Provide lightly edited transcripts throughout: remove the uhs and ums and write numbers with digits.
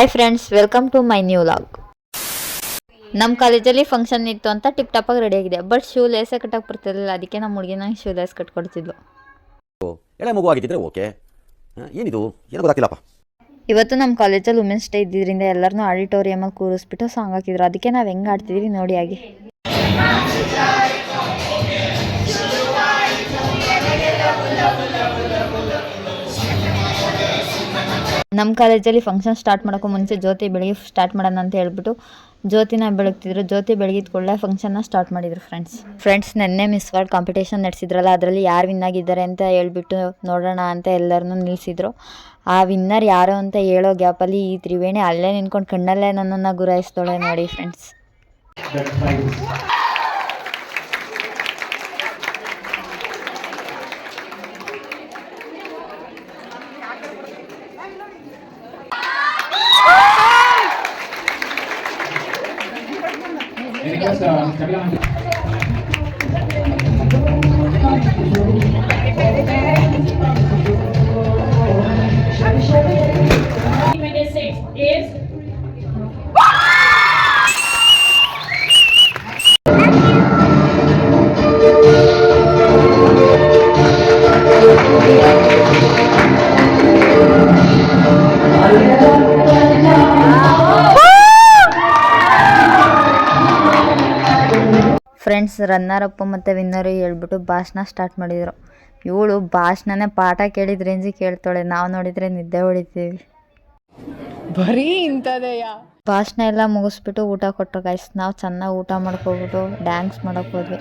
Hi friends, welcome to my new vlog. ನಮ್ಮ ಕಾಲೇಜಲ್ಲಿ function ಇತ್ತು ಅಂತ ಟಿಪ್ ಟಾಪಾಗಿ ರೆಡಿ ಆಗಿದೆ. ಬಟ್ ಶೂ ಲೇಸೇ ಕಟ್ಟಕ್ಕೆ ಬರ್ತಿರಲಿಲ್ಲ. ಅದಕ್ಕೆ ನಮ್ಮ ಹುಡುಗಿ ನಂಗೆ ಶೂ ಲೇಸ್ ಕಟ್ಕೊಡ್ತಿದ್ಲು. ಎಳೆ ಮಗು ಆಗಿದ್ದರೆ ಓಕೆ, ಏನಿದು ಏನೋ ಗೊತ್ತಾಗ್ತಿಲ್ಲಪ್ಪ. ಇವತ್ತು ನಮ್ಮ ಕಾಲೇಜಲ್ಲಿ ವುಮೆನ್ಸ್ ಡೇ ಇದ್ದಿದ್ದರಿಂದ ಎಲ್ಲರನ್ನೂ ಆಡಿಟೋರಿಯಮಲ್ಲಿ ಕೂರಿಸ್ಬಿಟ್ಟು ಸಾಂಗ್ ಹಾಕಿದ್ರು. ಅದಕ್ಕೆ ನಾವು ಹೆಂಗೆ ಆಡ್ತಿದ್ದೀವಿ ನೋಡಿ ಆಗಿ. ನಮ್ಮ ಕಾಲೇಜಲ್ಲಿ ಫಂಕ್ಷನ್ ಸ್ಟಾರ್ಟ್ ಮಾಡೋಕ್ಕೂ ಮುಂಚೆ ಜ್ಯೋತಿ ಬೆಳಗ್ಗೆ ಸ್ಟಾರ್ಟ್ ಮಾಡೋಣ ಅಂತ ಹೇಳ್ಬಿಟ್ಟು ಜ್ಯೋತಿನ ಬೆಳಗ್ತಿದ್ರು. ಜ್ಯೋತಿ ಬೆಳಗಿದ ಕೂಡಲೇ ಫಂಕ್ಷನ್ನ ಸ್ಟಾರ್ಟ್ ಮಾಡಿದರು. ಫ್ರೆಂಡ್ಸ್ ನೆನ್ನೆ ಮಿಸ್ ವರ್ಲ್ಡ್ ಕಾಂಪಿಟೇಷನ್ ನಡೆಸಿದ್ರಲ್ಲ, ಅದರಲ್ಲಿ ಯಾರು ವಿನ್ ಆಗಿದ್ದಾರೆ ಅಂತ ಹೇಳ್ಬಿಟ್ಟು ನೋಡೋಣ ಅಂತ ಎಲ್ಲರನ್ನೂ ನಿಲ್ಲಿಸಿದ್ರು. ಆ ವಿನ್ನರ್ ಯಾರು ಅಂತ ಹೇಳೋ ಗ್ಯಾಪಲ್ಲಿ ಈ ತ್ರಿವೇಣಿ ಅಲ್ಲೇ ನಿಂತ್ಕೊಂಡು ಕಣ್ಣಲ್ಲೇ ನನ್ನನ್ನು ಗುರಾಯಿಸ್ತಾಳೆ ನೋಡಿ ಫ್ರೆಂಡ್ಸ್. ಫ್ರೆಂಡ್ಸ್ ರನ್ನರ್ ಅಪ್ ಮತ್ತು ವಿನ್ನರು ಹೇಳ್ಬಿಟ್ಟು ಭಾಷಣ ಸ್ಟಾರ್ಟ್ ಮಾಡಿದರು. ಇವಳು ಭಾಷಣನೇ ಪಾಠ ಕೇಳಿದ ರೇಂಜಿಗೆ ಕೇಳ್ತಾಳೆ. ನಾವು ನೋಡಿದರೆ ನಿದ್ದೆ ಹೊಡಿತೀವಿ. ಬರೀ ಇಂಥದೆಯಾ. ಭಾಷಣ ಎಲ್ಲ ಮುಗಿಸ್ಬಿಟ್ಟು ಊಟ ಕೊಟ್ಟರು ಗೈಸ್. ನಾವು ಚೆನ್ನಾಗಿ ಊಟ ಮಾಡ್ಕೊಬಿಟ್ಟು ಡ್ಯಾನ್ಸ್ ಮಾಡೋಕ್ಕೆ ಹೋದ್ವಿ.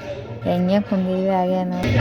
ಹೆಂಗೆ ಕುಂದಿದ್ವಿ ಹಾಗೆ ನೋಡಿ.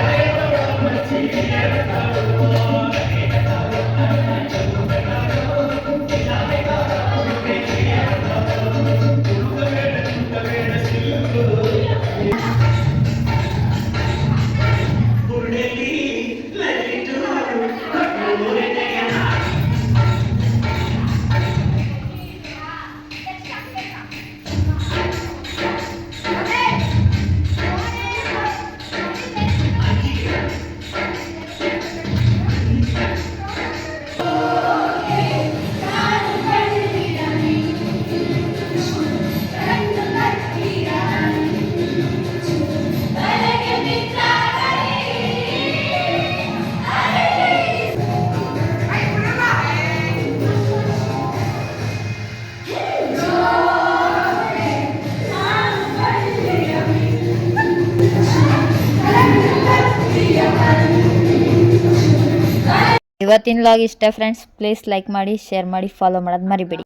ಇವತ್ತಿನ ವ್ಲಾಗ್ ಇಷ್ಟೇ ಫ್ರೆಂಡ್ಸ್. ಪ್ಲೀಸ್ ಲೈಕ್ ಮಾಡಿ, ಶೇರ್ ಮಾಡಿ, ಫಾಲೋ ಮಾಡೋದು ಮರಿಬೇಡಿ.